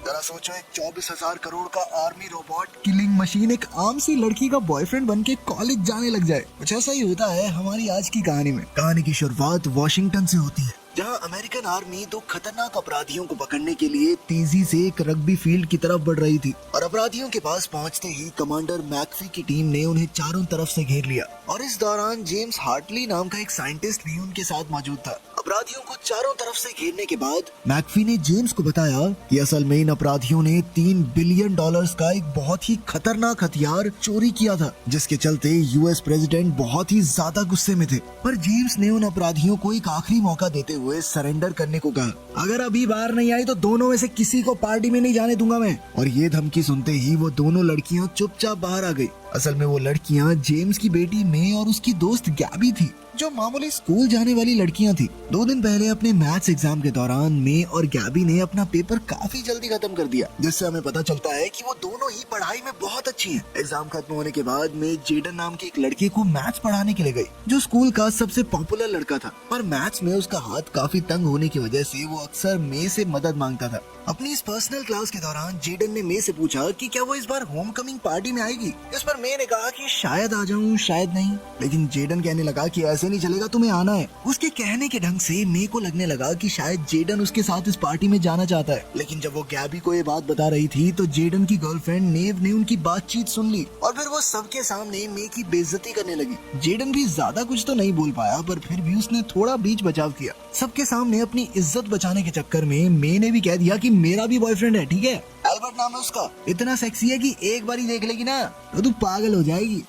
जरा सोचो, एक 24,000 करोड़ का आर्मी रोबोट किलिंग मशीन एक आम सी लड़की का बॉयफ्रेंड बन के कॉलेज जाने लग जाए। कुछ ऐसा ही होता है हमारी आज की कहानी में। कहानी की शुरुआत वॉशिंगटन से होती है, जहां अमेरिकन आर्मी दो खतरनाक अपराधियों को पकड़ने के लिए तेजी से एक रग्बी फील्ड की तरफ बढ़ रही थी। और अपराधियों के पास पहुंचते ही कमांडर मैकफी की टीम ने उन्हें चारों तरफ से घेर लिया। और इस दौरान जेम्स हार्टली नाम का एक साइंटिस्ट भी उनके साथ मौजूद था। अपराधियों को चारों तरफ से घेरने के बाद मैकफी ने जेम्स को बताया कि असल में इन अपराधियों ने $3 बिलियन का एक बहुत ही खतरनाक हथियार चोरी किया था, जिसके चलते यूएस प्रेसिडेंट बहुत ही ज्यादा गुस्से में थे। पर जेम्स ने उन अपराधियों को एक आखिरी मौका देते हुए सरेंडर करने को कहा। अगर अभी बाहर नहीं आई तो दोनों में से किसी को पार्टी में नहीं जाने दूंगा मैं। और ये धमकी सुनते ही वो दोनों लड़कियां चुपचाप बाहर आ गई। असल में वो लड़कियां जेम्स की बेटी मे और उसकी दोस्त गैबी थी, जो मामूली स्कूल जाने वाली लड़कियां थी। 2 दिन पहले अपने मैथ्स एग्जाम के दौरान मे और गैबी ने अपना पेपर काफी जल्दी खत्म कर दिया, जिससे हमें पता चलता है कि वो दोनों ही पढ़ाई में बहुत अच्छी हैं। एग्जाम खत्म होने के बाद मे जेडन नाम के एक लड़के को मैथ्स पढ़ाने के लिए गई, जो स्कूल का सबसे पॉपुलर लड़का था। पर मैथ्स में उसका हाथ काफी तंग होने की वजह से वो अक्सर मे से मदद मांगता था। अपनी इस पर्सनल क्लास के दौरान जेडन ने मे से पूछा कि क्या वो इस बार होम कमिंग पार्टी में आएगी। इस पर मे ने कहा कि शायद आ जाऊं, शायद नहीं। लेकिन जेडन कहने लगा कि ऐसे नहीं चलेगा, तुम्हें आना है। उसके कहने के ढंग से मे को लगने लगा कि शायद जेडन उसके साथ इस पार्टी में जाना चाहता है। लेकिन जब वो गैबी को ये बात बता रही थी तो जेडन की गर्लफ्रेंड नेव ने उनकी बातचीत सुन ली और फिर वो सबके सामने मे की बेइज्जती करने लगी। जेडन भी ज्यादा कुछ तो नहीं बोल पाया, पर फिर भी उसने थोड़ा बीच बचाव किया। सबके सामने अपनी इज्जत बचाने के चक्कर में मे ने भी कह दिया कि मेरा भी बॉयफ्रेंड है, ठीक है, एल्बर्ट नाम है उसका, इतना सेक्सी है कि एक बार ही देख लेगी ना तो तू पागल हो जाएगी।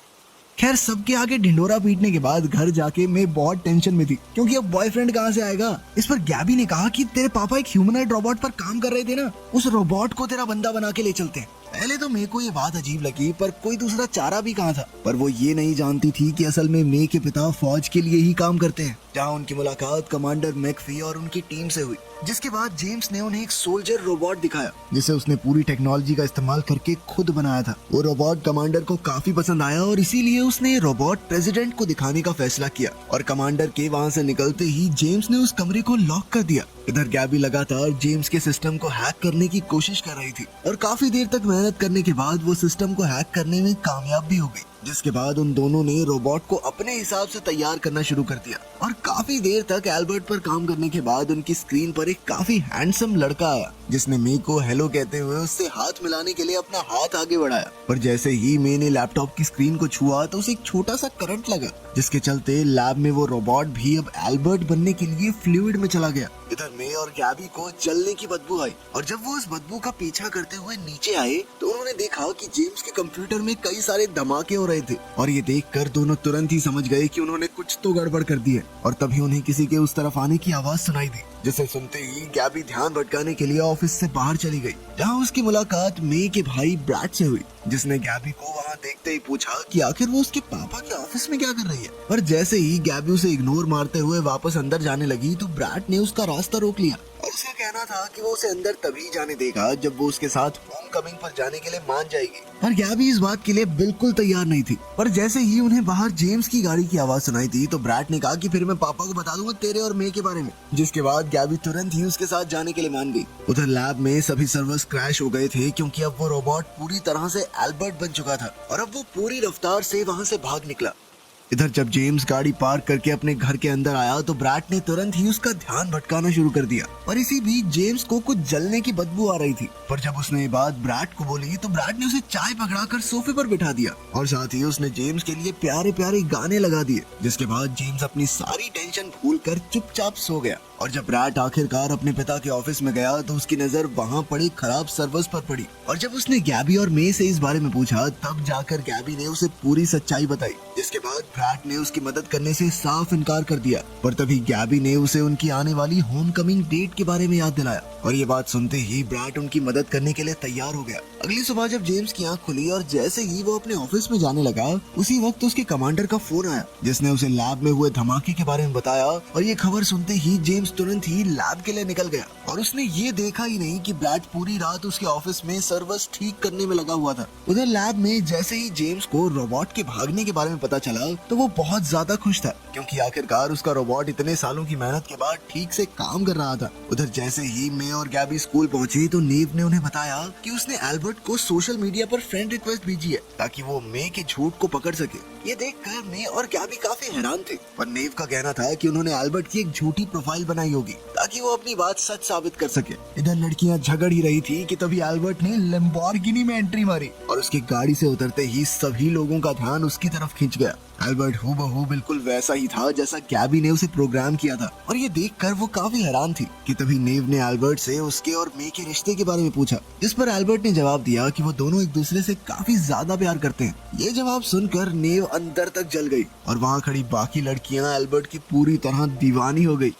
खैर, सबके आगे ढिंडोरा पीटने के बाद घर जाके मैं बहुत टेंशन में थी, क्योंकि अब बॉयफ्रेंड कहाँ से आएगा। इस पर गैबी ने कहा कि तेरे पापा एक ह्यूमनॉइड रोबोट पर काम कर रहे थे ना, उस रोबोट को तेरा बंदा बना के ले चलते हैं। पहले तो मेरे को ये बात अजीब लगी, पर कोई दूसरा चारा भी कहाँ था। पर वो ये नहीं जानती थी कि असल में मे के पिता फौज के लिए ही काम करते हैं, जहाँ उनकी मुलाकात कमांडर मैकफी और उनकी टीम से हुई। जिसके बाद जेम्स ने उन्हें एक सोल्जर रोबोट दिखाया, जिसे उसने पूरी टेक्नोलॉजी का इस्तेमाल करके खुद बनाया था। वो रोबोट कमांडर को काफी पसंद आया और इसीलिए उसने ये रोबोट प्रेसिडेंट को दिखाने का फैसला किया। और कमांडर के वहाँ से निकलते ही जेम्स ने उस कमरे को लॉक कर दिया। इधर गैबी लगातार जेम्स के सिस्टम को हैक करने की कोशिश कर रही थी और काफी देर तक मेहनत करने के बाद वो सिस्टम को हैक करने में कामयाब भी हो गई। जिसके बाद उन दोनों ने रोबोट को अपने हिसाब से तैयार करना शुरू कर दिया। और काफी देर तक एल्बर्ट पर काम करने के बाद उनकी स्क्रीन पर एक काफी हैंडसम लड़का आया, जिसने मे को हेलो कहते हुए उससे हाथ मिलाने के लिए अपना हाथ आगे बढ़ाया। पर जैसे ही मे ने लैपटॉप की स्क्रीन को छुआ तो उसे एक छोटा सा करंट लगा, जिसके चलते लैब में वो रोबोट भी अब एल्बर्ट बनने के लिए फ्लूइड में चला गया। इधर मे और गैबी को जलने की बदबू आई और जब वो उस बदबू का पीछा करते हुए नीचे आए तो उन्होंने देखा कि जेम्स के कंप्यूटर में कई सारे धमाके हो रहे थे। और ये देखकर दोनों तुरंत ही समझ गए कि उन्होंने कुछ तो गड़बड़ कर दी है। और तभी उन्हें किसी के उस तरफ आने की आवाज सुनाई दी, जिसे सुनते ही गैबी ध्यान भटकाने के लिए ऑफिस से बाहर चली गई, जहाँ उसकी मुलाकात मे के भाई ब्रैड से हुई, जिसने गैबी को वहाँ देखते ही पूछा कि आखिर वो उसके पापा के ऑफिस में क्या कर रही है। पर जैसे ही गैबी उसे इग्नोर मारते हुए वापस अंदर जाने लगी तो ब्रैड ने उसका रास्ता रोक लिया और उसका कहना था कि वो उसे अंदर तभी जाने देगा जब वो उसके साथ होम कमिंग पर जाने के लिए मान जाएगी। पर गैबी इस बात के लिए बिल्कुल तैयार नहीं थी। पर जैसे ही उन्हें बाहर जेम्स की गाड़ी की आवाज सुनाई थी तो ब्रैड ने कहा कि फिर मैं पापा को बता दूंगा तेरे और मे के बारे में। जिसके बाद गैबी तुरंत ही उसके साथ जाने के लिए मान गई। उधर लैब में सभी सर्वर्स क्रैश हो गए थे, क्योंकि अब वो रोबोट पूरी तरह से एल्बर्ट बन चुका था और अब वो पूरी रफ्तार से वहाँ से भाग निकला। इधर जब जेम्स गाड़ी पार्क करके अपने घर के अंदर आया तो ब्रैड ने तुरंत ही उसका ध्यान भटकाना शुरू कर दिया। और इसी बीच जेम्स को कुछ जलने की बदबू आ रही थी। पर जब उसने ये बात ब्रैड को बोली तो ब्रैड ने उसे चाय पकड़ाकर सोफे पर बिठा दिया और साथ ही उसने जेम्स के लिए प्यारे प्यारे गाने लगा दिए। जिसके बाद जेम्स अपनी सारी टेंशन भूलकर चुपचाप सो गया। और जब ब्रैड आखिरकार अपने पिता के ऑफिस में गया तो उसकी नजर वहाँ पड़ी खराब सर्वर्स पर पड़ी। और जब उसने गैबी और मे से इस बारे में पूछा तब जाकर गैबी ने उसे पूरी सच्चाई बताई। जिसके बाद ब्रैड ने उसकी मदद करने से साफ इनकार कर दिया। पर तभी गैबी ने उसे उनकी आने वाली होम कमिंग डेट के बारे में याद दिलाया और ये बात सुनते ही ब्रैड उनकी मदद करने के लिए तैयार हो गया। अगली सुबह जब जेम्स की आंख खुली और जैसे ही वो अपने ऑफिस में जाने लगा उसी वक्त उसके कमांडर का फोन आया, जिसने उसे लैब में हुए धमाके के बारे में बताया। और ये खबर सुनते ही जेम्स तुरंत ही लैब के लिए निकल गया और उसने ये देखा ही नहीं कि ब्रैड पूरी रात उसके ऑफिस में सर्वर्स ठीक करने में लगा हुआ था। उधर लैब में जैसे ही जेम्स को रोबोट के भागने के बारे में पता चला तो वो बहुत ज्यादा खुश था, क्योंकि आखिरकार उसका रोबोट इतने सालों की मेहनत के बाद ठीक से काम कर रहा था। उधर जैसे ही मे और गैबी स्कूल पहुंचे तो नेव ने उन्हें बताया कि उसने एल्बर्ट को सोशल मीडिया पर फ्रेंड रिक्वेस्ट भेजी है ताकि वो मे के झूठ को पकड़ सके। ये देखकर मे और गैबी काफी हैरान थे, पर नेव का कहना था कि उन्होंने एल्बर्ट की एक झूठी प्रोफाइल बनाई होगी ताकि वो अपनी बात सच साबित कर सके। इधर लड़कियां झगड़ ही रही थी कि तभी एल्बर्ट ने लैम्बोर्गिनी में एंट्री मारी और उसकी गाड़ी से उतरते ही सभी लोगों का ध्यान उसकी तरफ खिंच गया। एल्बर्ट हूबहू बिल्कुल वैसा ही था जैसा गैबी ने उसे प्रोग्राम किया था, और ये देखकर वो काफी हैरान थी कि तभी नेव ने एल्बर्ट से उसके और मे के रिश्ते के बारे में पूछा, जिस पर एल्बर्ट ने जवाब दिया कि वो दोनों एक दूसरे से काफी ज्यादा प्यार करते हैं। ये जवाब सुनकर नेव अंदर तक जल गई और वहाँ खड़ी बाकी लड़कियां एल्बर्ट की पूरी तरह दीवानी हो गई।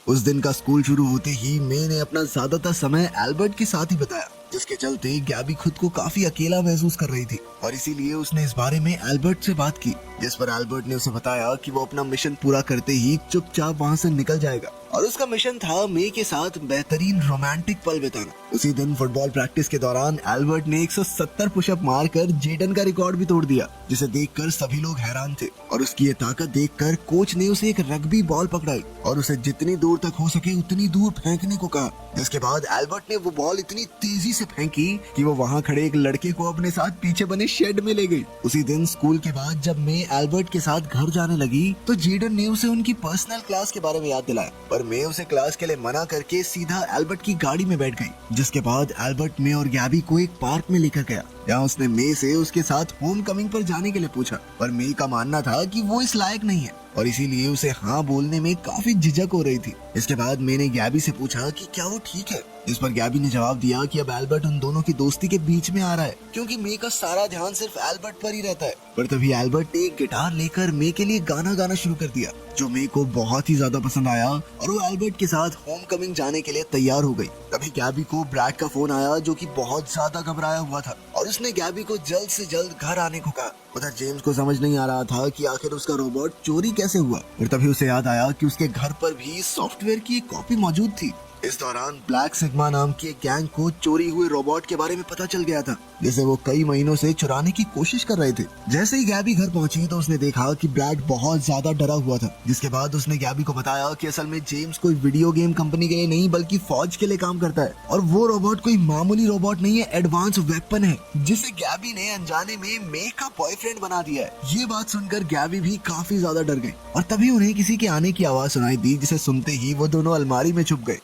उस दिन का स्कूल शुरू होते ही मे ने अपना ज्यादातर समय एल्बर्ट के साथ ही बताया, जिसके चलते गैबी खुद को काफी अकेला महसूस कर रही थी और इसीलिए उसने इस बारे में एल्बर्ट से बात की, जिस पर एल्बर्ट ने उसे बताया कि वो अपना मिशन पूरा करते ही चुपचाप वहाँ से निकल जाएगा और उसका मिशन था मे के साथ बेहतरीन रोमांटिक पल बिताना। उसी दिन फुटबॉल प्रैक्टिस के दौरान एल्बर्ट ने 170 पुशअप मारकर जेडन का रिकॉर्ड भी तोड़ दिया, जिसे देखकर सभी लोग हैरान थे और उसकी ये ताकत देखकर कोच ने उसे एक रग्बी बॉल पकड़ाई और उसे जितनी दूर तक हो सके उतनी दूर फेंकने को कहा। जिसके बाद एल्बर्ट ने वो बॉल इतनी तेजी से फेंकी कि वो वहाँ खड़े एक लड़के को अपने साथ पीछे बने शेड में ले गई। उसी दिन स्कूल के बाद जब मे एल्बर्ट के साथ घर जाने लगी तो जेडन ने उसे उनकी पर्सनल क्लास के बारे में याद दिलाया, पर मे उसे क्लास के लिए मना करके सीधा एल्बर्ट की गाड़ी में बैठ गई। जिसके बाद एल्बर्ट मे और गैबी को एक पार्क में लेकर गया, जहाँ उसने मे से उसके साथ होम कमिंग पर जाने के लिए पूछा, पर मे का मानना था कि वो इस लायक नहीं है और इसीलिए उसे हाँ बोलने में काफी झिझक हो रही थी। इसके बाद मैंने गैबी से पूछा कि क्या वो ठीक है, जिस पर गैबी ने जवाब दिया कि अब एल्बर्ट उन दोनों की दोस्ती के बीच में आ रहा है, क्योंकि मे का सारा ध्यान सिर्फ एल्बर्ट पर ही रहता है। पर तभी एल्बर्ट ने एक गिटार लेकर मे के लिए गाना गाना शुरू कर दिया, जो मे को बहुत ही ज्यादा पसंद आया और वो एल्बर्ट के साथ होम कमिंग जाने के लिए तैयार हो गई। तभी गैबी को ब्रैड का फोन आया, जो कि बहुत ज्यादा घबराया हुआ था और उसने गैबी को जल्द से जल्द घर आने को कहा। उधर जेम्स को समझ नहीं आ रहा था कि आखिर उसका रोबोट चोरी कैसे हुआ, और तभी उसे याद आया कि उसके घर पर भी सॉफ्टवेयर की एक कॉपी मौजूद थी। इस दौरान ब्लैक सिग्मा नाम की एक गैंग को चोरी हुए रोबोट के बारे में पता चल गया था, जिसे वो कई महीनों से चुराने की कोशिश कर रहे थे। जैसे ही गैबी घर पहुंची तो उसने देखा कि ब्रैड बहुत ज्यादा डरा हुआ था, जिसके बाद उसने गैबी को बताया कि असल में जेम्स कोई वीडियो गेम कंपनी के लिए नहीं बल्कि फौज के लिए काम करता है और वो रोबोट कोई मामूली रोबोट नहीं है, एडवांस वेपन है, जिसे गैबी ने अनजाने में मे का बॉयफ्रेंड बना दिया है। ये बात सुनकर गैबी भी काफी ज्यादा डर गई और तभी उन्हें किसी के आने की आवाज सुनाई दी, जिसे सुनते ही वो दोनों अलमारी में छुप गए।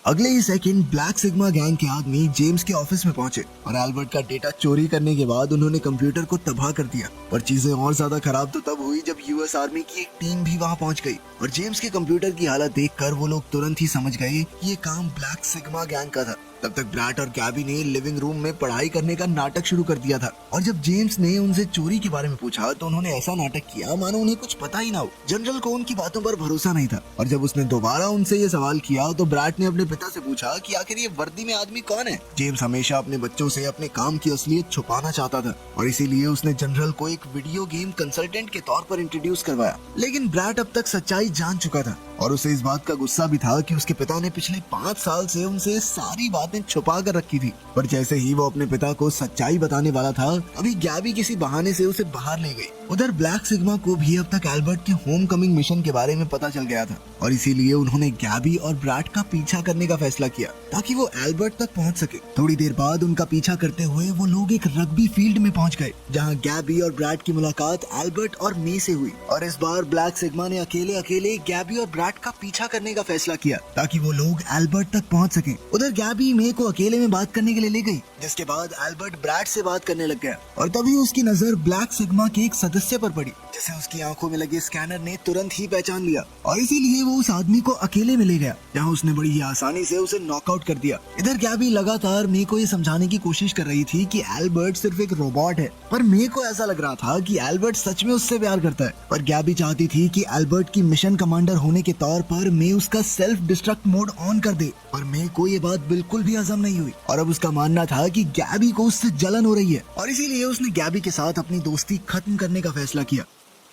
अगले ही सेकंड ब्लैक सिग्मा गैंग के आदमी जेम्स के ऑफिस में पहुंचे और एल्बर्ट का डेटा चोरी करने के बाद उन्होंने कंप्यूटर को तबाह कर दिया। पर चीजें और ज्यादा खराब तो तब हुई जब यूएस आर्मी की एक टीम भी वहां पहुंच गई और जेम्स के कंप्यूटर की हालत देखकर वो लोग तुरंत ही समझ गए कि ये काम ब्लैक सिग्मा गैंग का था। तब तक ब्रैड और गैबी ने लिविंग रूम में पढ़ाई करने का नाटक शुरू कर दिया था और जब जेम्स ने उनसे चोरी के बारे में पूछा तो उन्होंने ऐसा नाटक किया मानो उन्हें कुछ पता ही ना हो। जनरल को उनकी बातों पर भरोसा नहीं था और जब उसने दोबारा उनसे ये सवाल किया तो ब्रैड ने अपने पिता से पूछा कि आखिर ये वर्दी में आदमी कौन है। जेम्स हमेशा अपने बच्चों से अपने काम की असलियत छुपाना चाहता था और इसीलिए उसने जनरल को एक वीडियो गेम कंसल्टेंट के तौर पर इंट्रोड्यूस करवाया, लेकिन ब्रैड अब तक सच्चाई जान चुका था और उसे इस बात का गुस्सा भी था कि उसके पिता ने पिछले 5 साल से उनसे सारी बातें छुपा कर रखी थी। पर जैसे ही वो अपने पिता को सच्चाई बताने वाला था, अभी गैबी किसी बहाने से उसे बाहर ले गई। उधर ब्लैक सिग्मा को भी अब तक एल्बर्ट के होम कमिंग मिशन के बारे में पता चल गया था और इसीलिए उन्होंने गैबी और ब्रैड का पीछा करने का फैसला किया ताकि वो एल्बर्ट तक पहुंच सके। थोड़ी देर बाद उनका पीछा करते हुए वो लोग एक रग्बी फील्ड में पहुंच गए, जहां गैबी और ब्रैड की मुलाकात एल्बर्ट और मे से हुई और इस बार ब्लैक सिग्मा ने अकेले अकेले गैबी और ब्रैड का पीछा करने का फैसला किया ताकि वो लोग एल्बर्ट तक पहुंच सके। उधर गैबी मे को अकेले में बात करने के लिए ले गई, जिसके बाद एल्बर्ट ब्रैड से बात करने लग गया और तभी उसकी नजर ब्लैक सिग्मा के एक सदस्य पर पड़ी, जिसे उसकी आंखों में लगे स्कैनर ने तुरंत ही पहचान लिया और इसीलिए वो उस आदमी को अकेले में ले गया, जहां उसने बड़ी ही आसानी से उसे नॉकआउट कर दिया। इधर गैबी लगातार मे को ये समझाने की कोशिश कर रही थी कि एल्बर्ट सिर्फ एक रोबोट है, पर मे को ऐसा लग रहा था कि एल्बर्ट सच में उससे प्यार करता है। पर गैबी चाहती थी कि एल्बर्ट की मिशन कमांडर होने के तौर पर मे उसका सेल्फ डिस्ट्रक्ट मोड ऑन कर दे, पर मे को ये बात बिल्कुल भी हजम नहीं हुई और अब उसका मानना था कि गैबी को उससे जलन हो रही है और इसीलिए उसने गैबी के साथ अपनी दोस्ती खत्म करने का फैसला किया।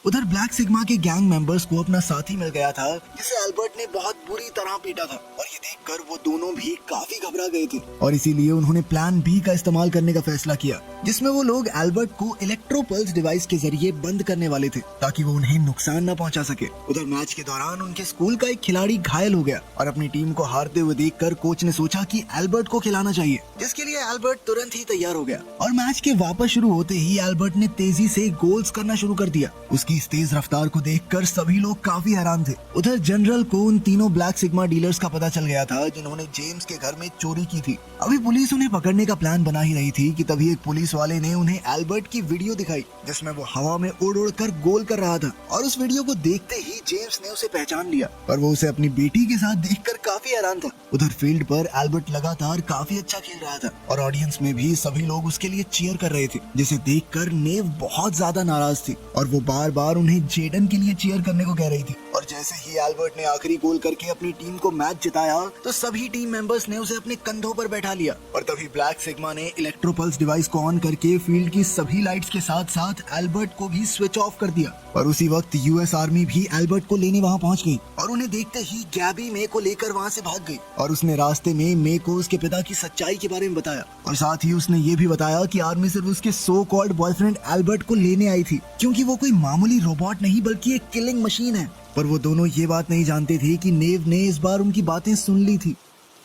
उधर ब्लैक सिग्मा के गैंग मेंबर्स को अपना साथी मिल गया था जिसे एल्बर्ट ने बहुत बुरी तरह पीटा था, और ये देखकर वो दोनों भी काफी घबरा गए थे और इसीलिए उन्होंने प्लान बी का इस्तेमाल करने का फैसला किया, जिसमें वो लोग एल्बर्ट को इलेक्ट्रोपल्स डिवाइस के जरिए बंद करने वाले थे ताकि वो उन्हें नुकसान न पहुंचा सके। उधर मैच के दौरान उनके स्कूल का एक खिलाड़ी घायल हो गया और अपनी टीम को हारते हुए देखकर कोच ने सोचा कि एल्बर्ट को खिलाना चाहिए, जिसके लिए एल्बर्ट तुरंत ही तैयार हो गया और मैच के वापस शुरू होते ही एल्बर्ट ने तेजी से गोल्स करना शुरू कर दिया। उसकी इस तेज रफ्तार को देखकर सभी लोग काफी हैरान थे। उधर जनरल को उन तीनों ब्लैक सिग्मा डीलर्स का पता चल गया था जिन्होंने जेम्स के घर में चोरी की थी। अभी पुलिस उन्हें पकड़ने का प्लान बना ही रही थी कि तभी एक पुलिस वाले ने उन्हें एल्बर्ट की वीडियो दिखाई जिसमें वो हवा में उड़ उड़ कर गोल कर रहा था, और उस वीडियो को देखते ही जेम्स ने उसे पहचान लिया और वो उसे अपनी बेटी के साथ देखकर काफी हैरान था। उधर फील्ड पर एल्बर्ट लगातार काफी अच्छा खेल रहा था और ऑडियंस में भी सभी लोग उसके लिए चीयर कर रहे थे, जिसे देखकर नेव बहुत ज्यादा नाराज थी और वो बार बार उन्हें जेडन के लिए चीयर करने को कह रही थी। और जैसे ही एल्बर्ट ने आखिरी गोल करके अपनी टीम को मैच जिताया तो सभी टीम मेंबर्स ने उसे अपने कंधों पर बैठा लिया और तभी ब्लैक सिग्मा ने इलेक्ट्रोपल्स डिवाइस को ऑन करके फील्ड की सभी लाइट्स के साथ साथ एल्बर्ट को भी स्विच ऑफ कर दिया। और उसी वक्त यूएस आर्मी भी एल्बर्ट को लेने वहां पहुंच गई और उन्हें देखते ही गैबी मे को लेकर वहां से भाग गई और उसने रास्ते में मे को उसके पिता की सच्चाई के बारे में बताया और साथ ही उसने ये भी बताया कि आर्मी सिर्फ उसके सो कॉल्ड बॉयफ्रेंड एल्बर्ट को लेने आई थी क्योंकि वो कोई मामूली रोबोट नहीं बल्कि एक किलिंग मशीन है। पर वो दोनों ये बात नहीं जानते थे कि नेव ने इस बार उनकी बातें सुन ली थी।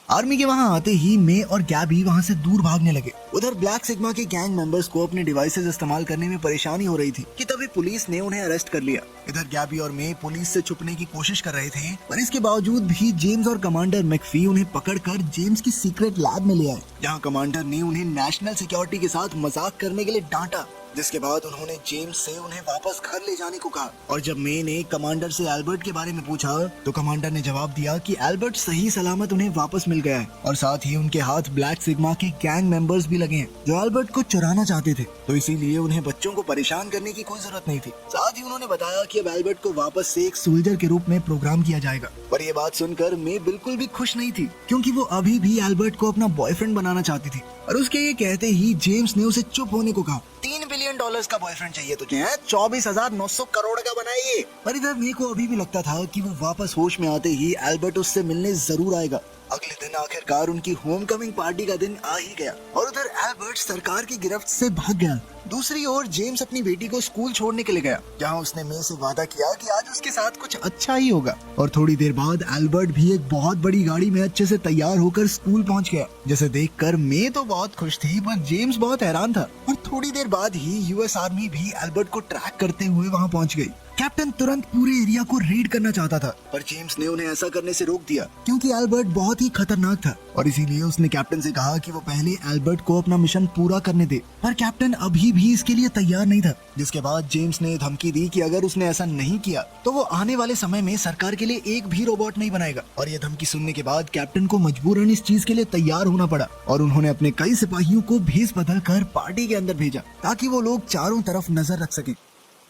आर्मी के वहां आते ही मे और गैबी वहां से दूर भागने लगे। उधर ब्लैक सिग्मा के गैंग मेंबर्स को अपने डिवाइसेस इस्तेमाल करने में परेशानी हो रही थी कि तभी पुलिस ने उन्हें अरेस्ट कर लिया। इधर गैबी और मे पुलिस से छुपने की कोशिश कर रहे थे, पर इसके बावजूद भी जेम्स और कमांडर मैकफी उन्हें पकड़कर जेम्स की सीक्रेट लैब में ले आए, जहां कमांडर ने उन्हें नेशनल सिक्योरिटी के साथ मजाक करने के लिए डांटा, जिसके बाद उन्होंने जेम्स से उन्हें वापस घर ले जाने को कहा। और जब मे ने कमांडर से एल्बर्ट के बारे में पूछा तो कमांडर ने जवाब दिया कि एल्बर्ट सही सलामत उन्हें वापस मिल गया है और साथ ही उनके हाथ ब्लैक सिग्मा के गैंग मेंबर्स भी लगे हैं जो एल्बर्ट को चुराना चाहते थे, तो इसीलिए उन्हें बच्चों को परेशान करने की कोई जरूरत नहीं थी। साथ ही उन्होंने बताया कि अब एल्बर्ट को वापस से एक सोल्जर के रूप में प्रोग्राम किया जाएगा। पर ये बात सुनकर मे बिल्कुल भी खुश नहीं थी क्योंकि वो अभी भी एल्बर्ट को अपना बॉयफ्रेंड बनाना चाहती थी और उसके ये कहते ही जेम्स ने उसे चुप होने को कहा। $3 बिलियन का बॉयफ्रेंड चाहिए तुझे, 24,900 करोड़ का बनाइए। पर इधर मे को अभी भी लगता था कि वो वापस होश में आते ही एल्बर्ट उससे मिलने जरूर आएगा। अगले दिन आखिरकार उनकी होमकमिंग पार्टी का दिन आ ही गया और उधर एल्बर्ट सरकार की गिरफ्त से भाग गया। दूसरी ओर जेम्स अपनी बेटी को स्कूल छोड़ने के लिए गया, जहां उसने मे से वादा किया कि आज उसके साथ कुछ अच्छा ही होगा। और थोड़ी देर बाद एल्बर्ट भी एक बहुत बड़ी गाड़ी में अच्छे से तैयार होकर स्कूल पहुंच गया, जिसे देखकर मे तो बहुत खुश थी पर जेम्स बहुत हैरान था। और थोड़ी देर बाद ही यूएस आर्मी भी एल्बर्ट को ट्रैक करते हुए वहां पहुंच गई। कैप्टन तुरंत पूरे एरिया को रेड करना चाहता था, पर जेम्स ने उन्हें ऐसा करने से रोक दिया क्योंकि एल्बर्ट बहुत ही खतरनाक था और इसीलिए उसने कैप्टन से कहा कि वो पहले एल्बर्ट को अपना मिशन पूरा करने दे। पर कैप्टन अभी भी इसके लिए तैयार नहीं था, जिसके बाद जेम्स ने धमकी दी कि अगर उसने ऐसा नहीं किया तो वो आने वाले समय में सरकार के लिए एक भी रोबोट नहीं बनाएगा। और ये धमकी सुनने के बाद कैप्टन को मजबूरन इस चीज के लिए तैयार होना पड़ा और उन्होंने अपने कई सिपाहियों को भेस बदल कर पार्टी के अंदर भेजा ताकि वो लोग चारों तरफ नजर रख सके।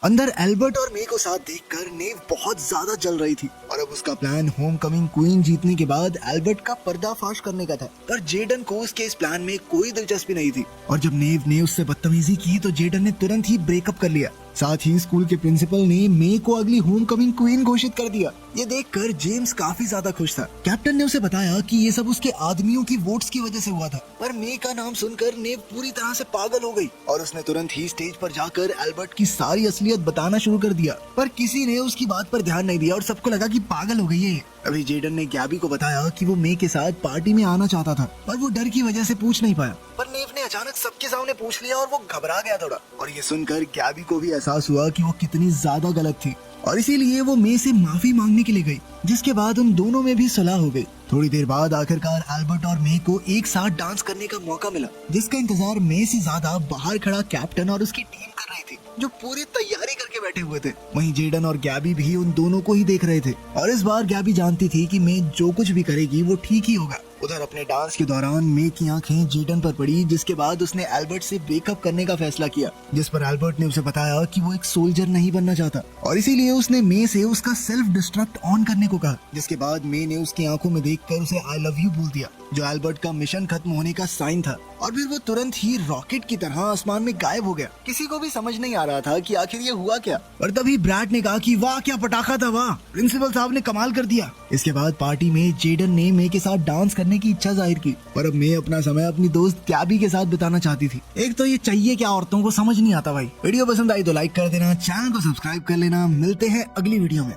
अंदर एल्बर्ट और मे को साथ देखकर नेव बहुत ज्यादा जल रही थी और अब उसका प्लान होमकमिंग क्वीन जीतने के बाद एल्बर्ट का पर्दाफाश करने का था। पर जेडन को उसके इस प्लान में कोई दिलचस्पी नहीं थी और जब नेव ने उससे बदतमीजी की तो जेडन ने तुरंत ही ब्रेकअप कर लिया। साथ ही स्कूल के प्रिंसिपल ने मे को अगली होमकमिंग क्वीन घोषित कर दिया। ये देखकर जेम्स काफी ज्यादा खुश था। कैप्टन ने उसे बताया कि ये सब उसके आदमियों की वोट्स की वजह से हुआ था। पर मे का नाम सुनकर नेव पूरी तरह से पागल हो गई और उसने तुरंत ही स्टेज पर जाकर एल्बर्ट की सारी असलियत बताना शुरू कर दिया। पर किसी ने उसकी बात पर ध्यान नहीं दिया और सबको लगा कि पागल हो गई है। अभी जेडन ने गैबी को बताया कि वो मे के साथ पार्टी में आना चाहता था, पर वो डर की वजह से पूछ नहीं पाया। पर नेव ने अचानक सबके सामने पूछ लिया और वो घबरा गया थोड़ा। और ये सुनकर गैबी को भी एहसास हुआ कि वो कितनी ज्यादा गलत थी और इसीलिए वो मे से माफी मांगने के लिए गई, जिसके बाद उन दोनों में भी सुलह हो गई। थोड़ी देर बाद आखिरकार एल्बर्ट और मे को एक साथ डांस करने का मौका मिला, जिसका इंतजार मे से ज्यादा बाहर खड़ा कैप्टन और उसकी टीम कर रही थी, जो पूरी तैयारी करके बैठे हुए थे। वहीं जेडन और गैबी भी उन दोनों को ही देख रहे थे और इस बार गैबी जानती थी कि मे जो कुछ भी करेगी वो ठीक ही होगा। उधर अपने डांस के दौरान मे की आंखें जेडन पर पड़ी, जिसके बाद उसने एल्बर्ट से ब्रेकअप करने का फैसला किया, जिस पर एल्बर्ट ने उसे बताया कि वो एक सोल्जर नहीं बनना चाहता और इसीलिए उसने मे से उसका सेल्फ डिस्ट्रक्ट ऑन करने को कहा, जिसके बाद मे ने उसकी आंखों में देखकर उसे आई लव यू बोल दिया, जो एल्बर्ट का मिशन खत्म होने का साइन था। और फिर वो तुरंत ही रॉकेट की तरह आसमान में गायब हो गया। किसी को भी समझ नहीं आ रहा था कि आखिर ये हुआ क्या। और तभी ब्रैड ने कहा कि वाह क्या पटाखा था, वाह प्रिंसिपल साहब ने कमाल कर दिया। इसके बाद पार्टी में जेडन ने मे के साथ डांस करने की इच्छा जाहिर की, पर अब मे अपना समय अपनी दोस्त कैबी के साथ बिताना चाहती थी। एक तो ये चाहिए क्या औरतों को समझ नहीं आता भाई। वीडियो पसंद आई तो लाइक कर देना, चैनल को सब्सक्राइब कर लेना। मिलते हैं अगली वीडियो में।